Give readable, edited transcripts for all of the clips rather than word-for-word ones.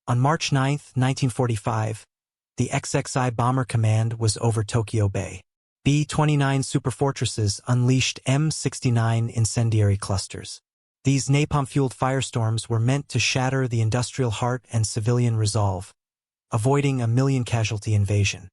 On March 9, 1945, the XXI Bomber Command was over Tokyo Bay. B-29 Superfortresses unleashed M-69 incendiary clusters. These napalm-fueled firestorms were meant to shatter the industrial heart and civilian resolve, avoiding a million-casualty invasion.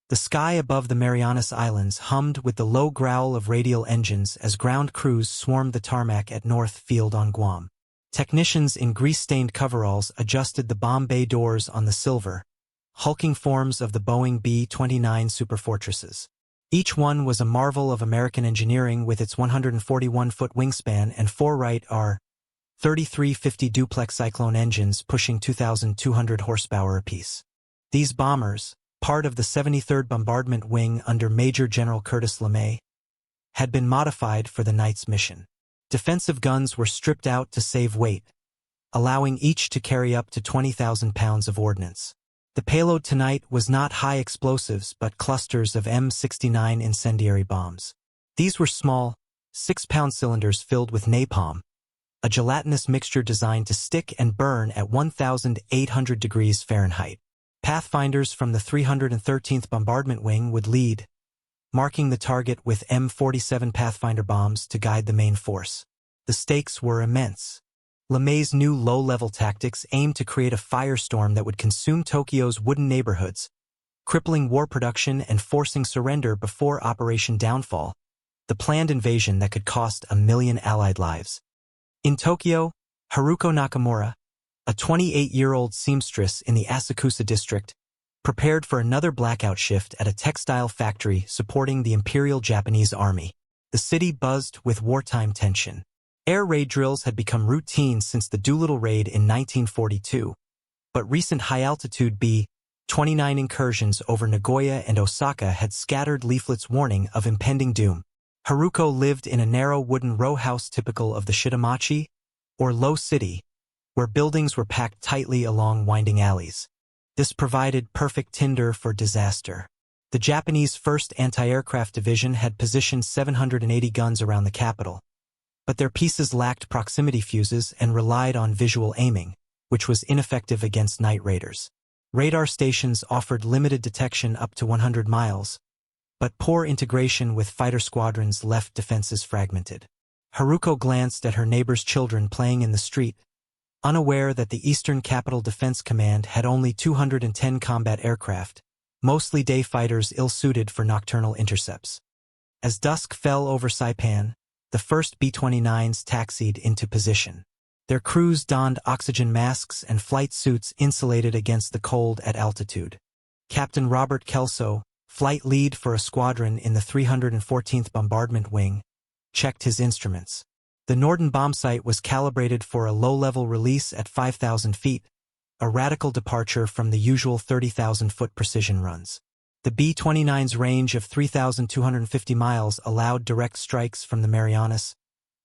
The sky above the Marianas Islands hummed with the low growl of radial engines as ground crews swarmed the tarmac at North Field on Guam. Technicians in grease-stained coveralls adjusted the bomb bay doors on the silver, hulking forms of the Boeing B-29 Superfortresses. Each one was a marvel of American engineering with its 141-foot wingspan and 4 Wright R-3350 Duplex-Cyclone engines pushing 2,200 horsepower apiece. These bombers, part of the 73rd Bombardment Wing under Major General Curtis LeMay, had been modified for the night's mission. Defensive guns were stripped out to save weight, allowing each to carry up to 20,000 pounds of ordnance. The payload tonight was not high explosives but clusters of M-69 incendiary bombs. These were small, 6-pound cylinders filled with napalm, a gelatinous mixture designed to stick and burn at 1,800 degrees Fahrenheit. Pathfinders from the 313th Bombardment Wing would lead, marking the target with M47 Pathfinder bombs to guide the main force. The stakes were immense. LeMay's new low-level tactics aimed to create a firestorm that would consume Tokyo's wooden neighborhoods, crippling war production and forcing surrender before Operation Downfall, the planned invasion that could cost 1 million Allied lives. In Tokyo, Haruko Nakamura, a 28-year-old seamstress in the Asakusa district, prepared for another blackout shift at a textile factory supporting the Imperial Japanese Army. The city buzzed with wartime tension. Air raid drills had become routine since the Doolittle raid in 1942, but recent high-altitude B-29 incursions over Nagoya and Osaka had scattered leaflets warning of impending doom. Haruko lived in a narrow wooden row house typical of the Shitamachi, or Low City, where buildings were packed tightly along winding alleys. This provided perfect tinder for disaster. The Japanese 1st Anti-Aircraft Division had positioned 780 guns around the capital, but their pieces lacked proximity fuses and relied on visual aiming, which was ineffective against night raiders. Radar stations offered limited detection up to 100 miles, but poor integration with fighter squadrons left defenses fragmented. Haruko glanced at her neighbor's children playing in the street, unaware that the Eastern Capital Defense Command had only 210 combat aircraft, mostly day fighters ill-suited for nocturnal intercepts. As dusk fell over Saipan, the first B-29s taxied into position. Their crews donned oxygen masks and flight suits insulated against the cold at altitude. Captain Robert Kelso, flight lead for a squadron in the 314th Bombardment Wing, checked his instruments. The Norden bombsight was calibrated for a low-level release at 5,000 feet, a radical departure from the usual 30,000-foot precision runs. The B-29's range of 3,250 miles allowed direct strikes from the Marianas,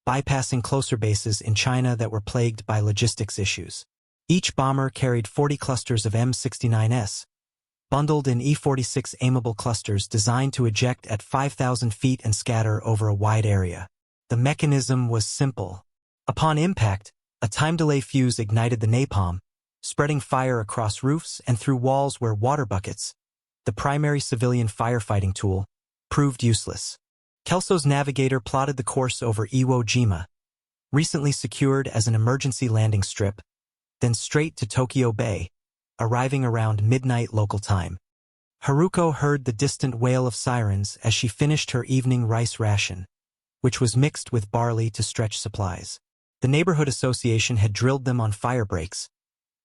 bypassing closer bases in China that were plagued by logistics issues. Each bomber carried 40 clusters of M-69s, bundled in E-46 aimable clusters designed to eject at 5,000 feet and scatter over a wide area. The mechanism was simple. Upon impact, a time delay fuse ignited the napalm, spreading fire across roofs and through walls where water buckets, the primary civilian firefighting tool, proved useless. Kelso's navigator plotted the course over Iwo Jima, recently secured as an emergency landing strip, then straight to Tokyo Bay, arriving around midnight local time. Haruko heard the distant wail of sirens as she finished her evening rice ration, which was mixed with barley to stretch supplies. The neighborhood association had drilled them on fire breaks,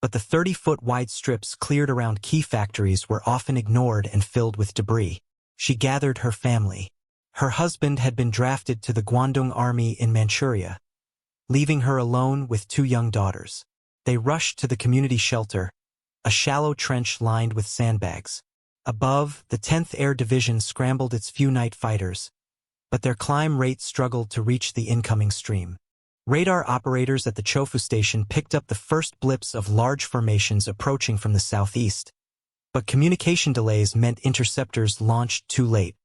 but the 30-foot wide strips cleared around key factories were often ignored and filled with debris. She gathered her family. Her husband had been drafted to the Guandong Army in Manchuria, leaving her alone with 2 young daughters. They rushed to the community shelter, a shallow trench lined with sandbags. Above, the 10th Air Division scrambled its few night fighters, but their climb rate struggled to reach the incoming stream. Radar operators at the Chofu station picked up the first blips of large formations approaching from the southeast, but communication delays meant interceptors launched too late.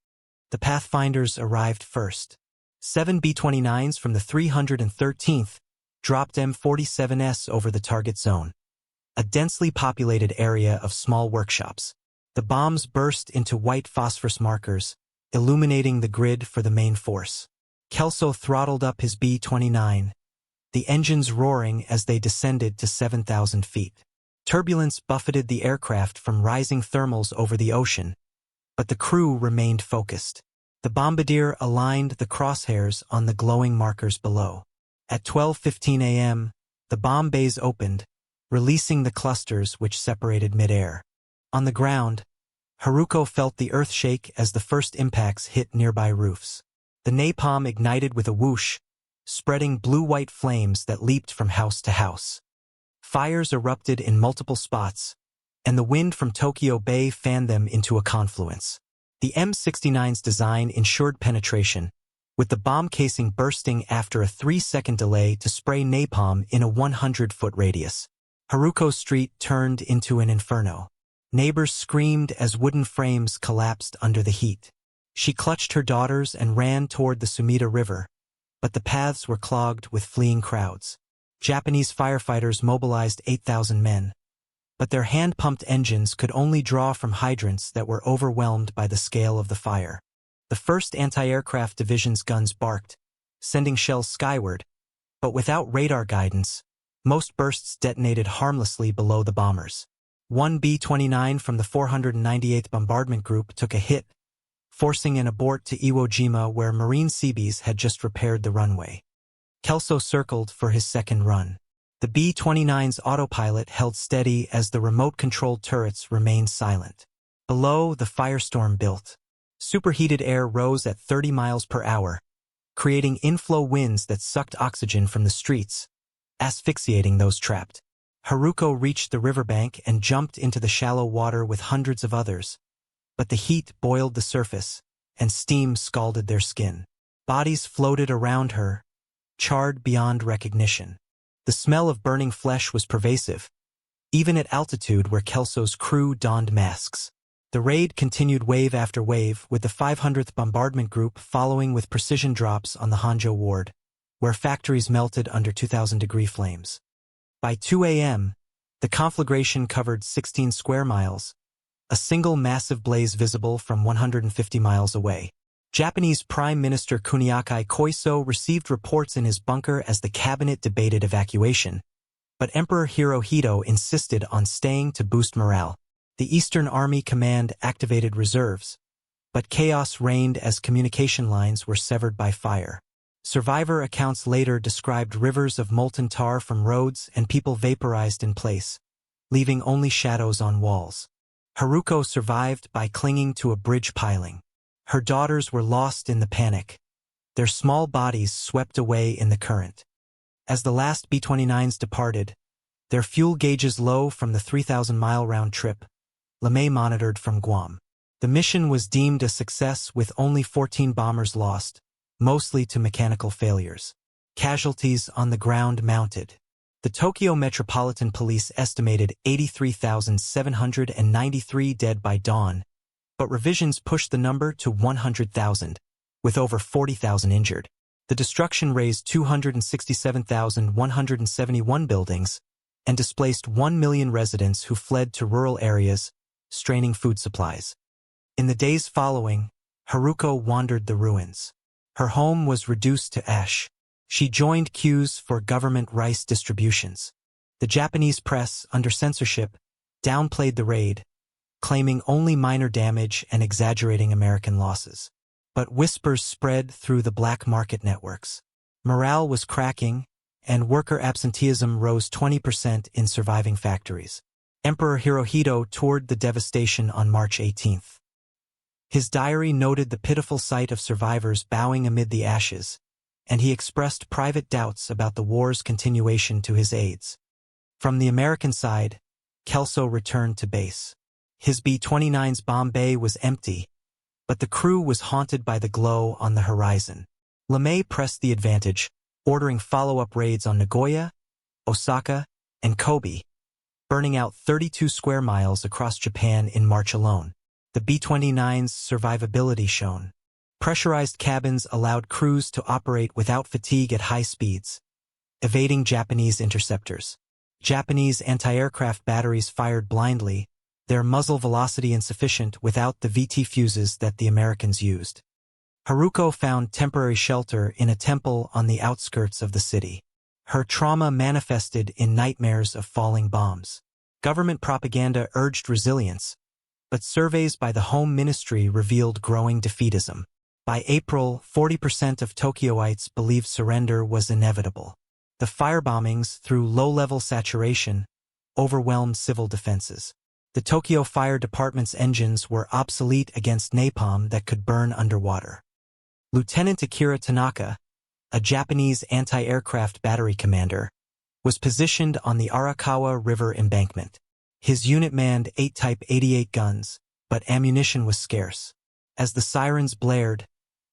The Pathfinders arrived first. 7 B-29s from the 313th dropped M-47s over the target zone. a densely populated area of small workshops. The bombs burst into white phosphorus markers, illuminating the grid for the main force. Kelso throttled up his B-29, the engines roaring as they descended to 7,000 feet. Turbulence buffeted the aircraft from rising thermals over the ocean, but the crew remained focused. The bombardier aligned the crosshairs on the glowing markers below. At 12:15 a.m., the bomb bays opened, releasing the clusters which separated midair. On the ground, Haruko felt the earth shake as the first impacts hit nearby roofs. The napalm ignited with a whoosh, spreading blue-white flames that leaped from house to house. Fires erupted in multiple spots, and the wind from Tokyo Bay fanned them into a confluence. The M69's design ensured penetration, with the bomb casing bursting after a 3-second delay to spray napalm in a 100-foot radius. Haruko Street turned into an inferno. Neighbors screamed as wooden frames collapsed under the heat. She clutched her daughters and ran toward the Sumida River, but the paths were clogged with fleeing crowds. Japanese firefighters mobilized 8,000 men, but their hand-pumped engines could only draw from hydrants that were overwhelmed by the scale of the fire. The 1st Anti-Aircraft Division's guns barked, sending shells skyward, but without radar guidance, most bursts detonated harmlessly below the bombers. One B-29 from the 498th Bombardment Group took a hit, forcing an abort to Iwo Jima where Marine Seabees had just repaired the runway. Kelso circled for his second run. The B-29's autopilot held steady as the remote-controlled turrets remained silent. Below, the firestorm built. Superheated air rose at 30 miles per hour, creating inflow winds that sucked oxygen from the streets, asphyxiating those trapped. Haruko reached the riverbank and jumped into the shallow water with hundreds of others, but the heat boiled the surface, and steam scalded their skin. Bodies floated around her, charred beyond recognition. The smell of burning flesh was pervasive, even at altitude where Kelso's crew donned masks. The raid continued wave after wave, with the 500th Bombardment Group following with precision drops on the Honjo Ward, where factories melted under 2,000-degree flames. By 2 a.m., the conflagration covered 16 square miles, a single massive blaze visible from 150 miles away. Japanese Prime Minister Kuniakai Koiso received reports in his bunker as the cabinet debated evacuation, but Emperor Hirohito insisted on staying to boost morale. The Eastern Army Command activated reserves, but chaos reigned as communication lines were severed by fire. Survivor accounts later described rivers of molten tar from roads and people vaporized in place, leaving only shadows on walls. Haruko survived by clinging to a bridge piling. Her daughters were lost in the panic, their small bodies swept away in the current. As the last B-29s departed, their fuel gauges low from the 3,000-mile round trip, LeMay monitored from Guam. The mission was deemed a success with only 14 bombers lost, mostly to mechanical failures. Casualties on the ground mounted. The Tokyo Metropolitan Police estimated 83,793 dead by dawn, but revisions pushed the number to 100,000, with over 40,000 injured. The destruction razed 267,171 buildings and displaced 1 million residents who fled to rural areas, straining food supplies. In the days following, Haruko wandered the ruins. Her home was reduced to ash. She joined queues for government rice distributions. The Japanese press, under censorship, downplayed the raid, claiming only minor damage and exaggerating American losses. But whispers spread through the black market networks. Morale was cracking, and worker absenteeism rose 20% in surviving factories. Emperor Hirohito toured the devastation on March 18th. His diary noted the pitiful sight of survivors bowing amid the ashes, and he expressed private doubts about the war's continuation to his aides. From the American side, Kelso returned to base. His B-29's bomb bay was empty, but the crew was haunted by the glow on the horizon. LeMay pressed the advantage, ordering follow-up raids on Nagoya, Osaka, and Kobe, burning out 32 square miles across Japan in March alone. The B-29's survivability shone. Pressurized cabins allowed crews to operate without fatigue at high speeds, evading Japanese interceptors. Japanese anti-aircraft batteries fired blindly, their muzzle velocity insufficient without the VT fuses that the Americans used. Haruko found temporary shelter in a temple on the outskirts of the city. Her trauma manifested in nightmares of falling bombs. Government propaganda urged resilience, but surveys by the Home Ministry revealed growing defeatism. By April, 40% of Tokyoites believed surrender was inevitable. The firebombings, through low-level saturation, overwhelmed civil defenses. The Tokyo Fire Department's engines were obsolete against napalm that could burn underwater. Lieutenant Akira Tanaka, a Japanese anti-aircraft battery commander, was positioned on the Arakawa River embankment. His unit manned 8 Type 88 guns, but ammunition was scarce. As the sirens blared,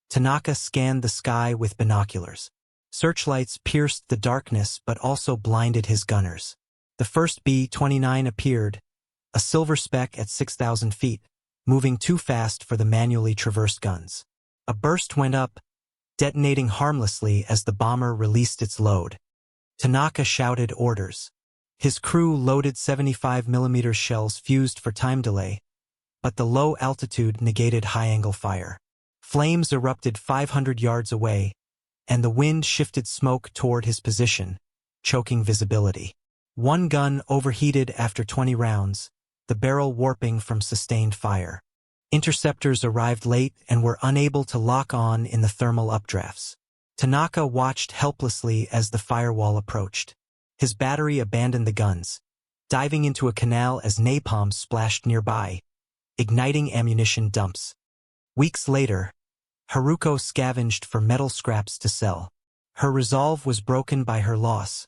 Tanaka scanned the sky with binoculars. Searchlights pierced the darkness but also blinded his gunners. The first B-29 appeared, a silver speck at 6,000 feet, moving too fast for the manually traversed guns. A burst went up, detonating harmlessly as the bomber released its load. Tanaka shouted orders. His crew loaded 75mm shells fused for time delay, but the low altitude negated high-angle fire. Flames erupted 500 yards away, and the wind shifted smoke toward his position, choking visibility. One gun overheated after 20 rounds, the barrel warping from sustained fire. Interceptors arrived late and were unable to lock on in the thermal updrafts. Tanaka watched helplessly as the firewall approached. His battery abandoned the guns, diving into a canal as napalm splashed nearby, igniting ammunition dumps. Weeks later, Haruko scavenged for metal scraps to sell. Her resolve was broken by her loss,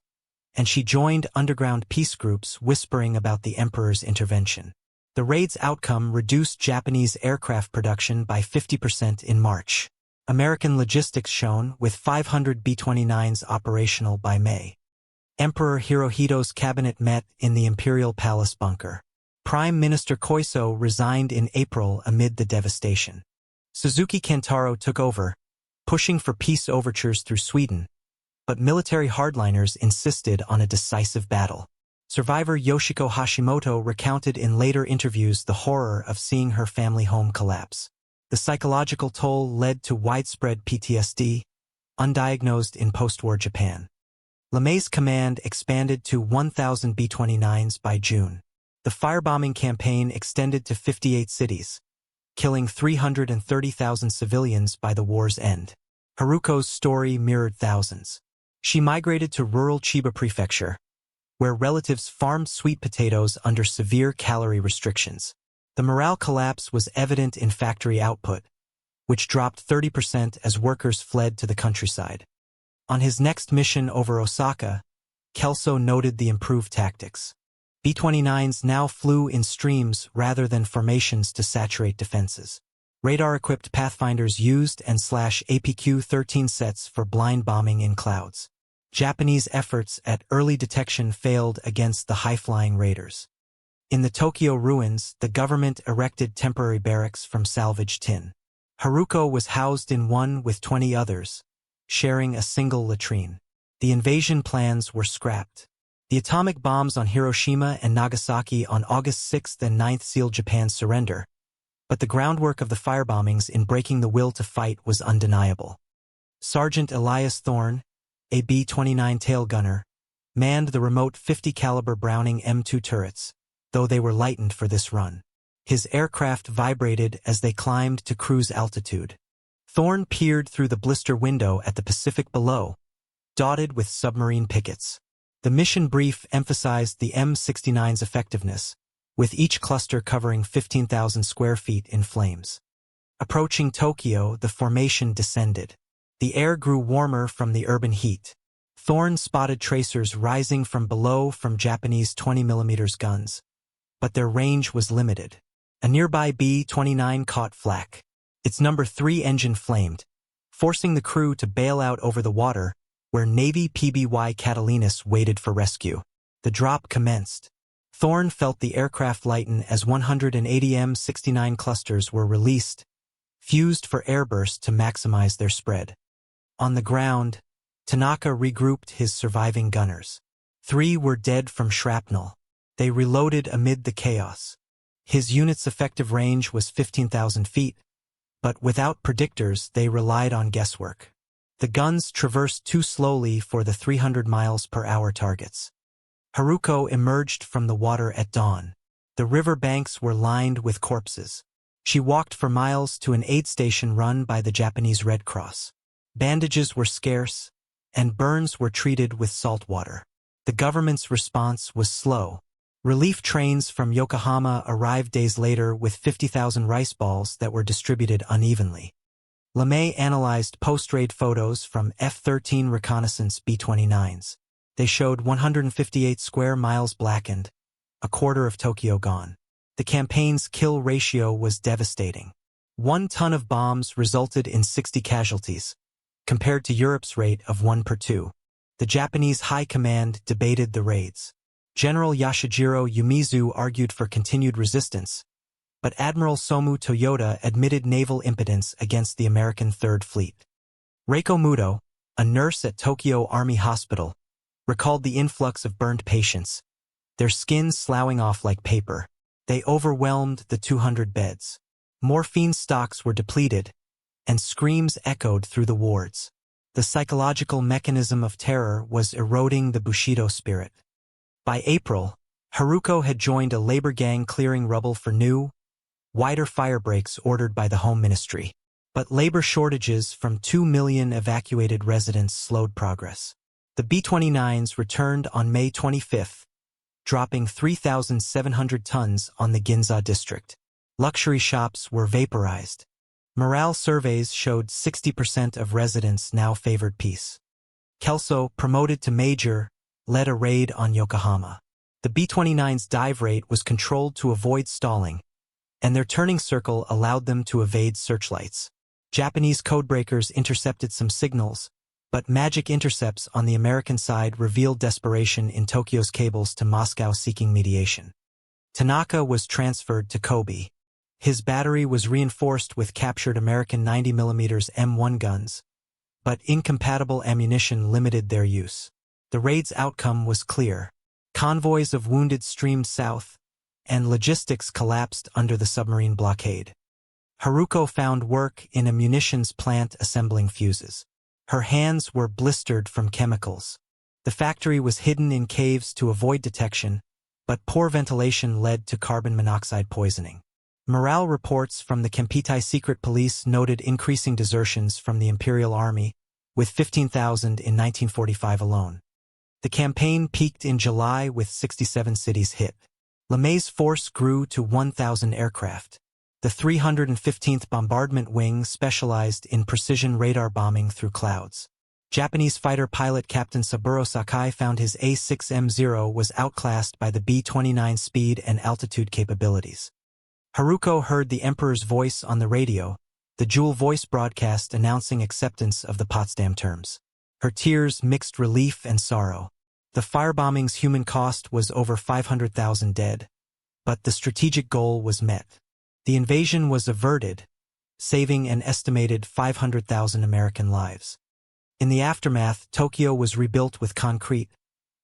and she joined underground peace groups whispering about the Emperor's intervention. The raid's outcome reduced Japanese aircraft production by 50% in March. American logistics shone, with 500 B-29s operational by May. Emperor Hirohito's cabinet met in the Imperial Palace bunker. Prime Minister Koiso resigned in April amid the devastation. Suzuki Kentaro took over, pushing for peace overtures through Sweden, but military hardliners insisted on a decisive battle. Survivor Yoshiko Hashimoto recounted in later interviews the horror of seeing her family home collapse. The psychological toll led to widespread PTSD, undiagnosed in post-war Japan. LeMay's command expanded to 1,000 B-29s by June. The firebombing campaign extended to 58 cities, killing 330,000 civilians by the war's end. Haruko's story mirrored thousands. She migrated to rural Chiba Prefecture, where relatives farmed sweet potatoes under severe calorie restrictions. The morale collapse was evident in factory output, which dropped 30% as workers fled to the countryside. On his next mission over Osaka, Kelso noted the improved tactics. B-29s now flew in streams rather than formations to saturate defenses. Radar-equipped Pathfinders used and /APQ-13 sets for blind bombing in clouds. Japanese efforts at early detection failed against the high-flying raiders. In the Tokyo ruins, the government erected temporary barracks from salvaged tin. Haruko was housed in one with 20 others, sharing a single latrine. The invasion plans were scrapped. The atomic bombs on Hiroshima and Nagasaki on August 6 and 9 sealed Japan's surrender, but the groundwork of the firebombings in breaking the will to fight was undeniable. Sergeant Elias Thorne, a B-29 tail gunner, manned the remote 50-caliber Browning M2 turrets, though they were lightened for this run. His aircraft vibrated as they climbed to cruise altitude. Thorne peered through the blister window at the Pacific below, dotted with submarine pickets. The mission brief emphasized the M69's effectiveness, with each cluster covering 15,000 square feet in flames. Approaching Tokyo, the formation descended. The air grew warmer from the urban heat. Thorne spotted tracers rising from below from Japanese 20mm guns, but their range was limited. A nearby B-29 caught flak. Its number 3 engine flamed, forcing the crew to bail out over the water, where Navy PBY Catalinus waited for rescue. The drop commenced. Thorne felt the aircraft lighten as 180 M69 clusters were released, fused for airburst to maximize their spread. On the ground, Tanaka regrouped his surviving gunners. 3 were dead from shrapnel. They reloaded amid the chaos. His unit's effective range was 15,000 feet, but without predictors they relied on guesswork. The guns traversed too slowly for the 300 miles per hour targets. Haruko emerged from the water at dawn. The river banks were lined with corpses. She walked for miles to an aid station run by the Japanese Red Cross. Bandages were scarce, and burns were treated with salt water. The government's response was slow. Relief trains from Yokohama arrived days later with 50,000 rice balls that were distributed unevenly. LeMay analyzed post-raid photos from F-13 reconnaissance B-29s. They showed 158 square miles blackened, a quarter of Tokyo gone. The campaign's kill ratio was devastating. 1 ton of bombs resulted in 60 casualties, compared to Europe's rate of 1 per 2. The Japanese High Command debated the raids. General Yashijiro Yumizu argued for continued resistance, but Admiral Somu Toyota admitted naval impotence against the American Third Fleet. Reiko Muto, a nurse at Tokyo Army Hospital, recalled the influx of burned patients, their skin sloughing off like paper. They overwhelmed the 200 beds. Morphine stocks were depleted, and screams echoed through the wards. The psychological mechanism of terror was eroding the Bushido spirit. By April, Haruko had joined a labor gang clearing rubble for new, wider fire breaks ordered by the Home Ministry. But labor shortages from 2 million evacuated residents slowed progress. The B-29s returned on May 25, dropping 3,700 tons on the Ginza district. Luxury shops were vaporized. Morale surveys showed 60% of residents now favored peace. Kelso, promoted to major, led a raid on Yokohama. The B-29's dive rate was controlled to avoid stalling, and their turning circle allowed them to evade searchlights. Japanese codebreakers intercepted some signals, but magic intercepts on the American side revealed desperation in Tokyo's cables to Moscow seeking mediation. Tanaka was transferred to Kobe. His battery was reinforced with captured American 90mm M1 guns, but incompatible ammunition limited their use. The raid's outcome was clear. Convoys of wounded streamed south, and logistics collapsed under the submarine blockade. Haruko found work in a munitions plant assembling fuses. Her hands were blistered from chemicals. The factory was hidden in caves to avoid detection, but poor ventilation led to carbon monoxide poisoning. Morale reports from the Kempitai secret police noted increasing desertions from the Imperial Army, with 15,000 in 1945 alone. The campaign peaked in July with 67 cities hit. LeMay's force grew to 1,000 aircraft. The 315th Bombardment Wing specialized in precision radar bombing through clouds. Japanese fighter pilot Captain Saburo Sakai found his A6M0 was outclassed by the B-29's speed and altitude capabilities. Haruko heard the Emperor's voice on the radio, the dual voice broadcast announcing acceptance of the Potsdam terms. Her tears mixed relief and sorrow. The firebombing's human cost was over 500,000 dead, but the strategic goal was met. The invasion was averted, saving an estimated 500,000 American lives. In the aftermath, Tokyo was rebuilt with concrete,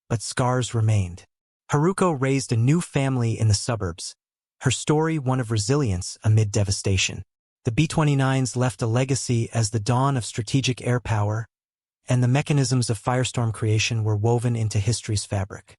but scars remained. Haruko raised a new family in the suburbs, her story one of resilience amid devastation. The B-29s left a legacy as the dawn of strategic air power, and the mechanisms of firestorm creation were woven into history's fabric.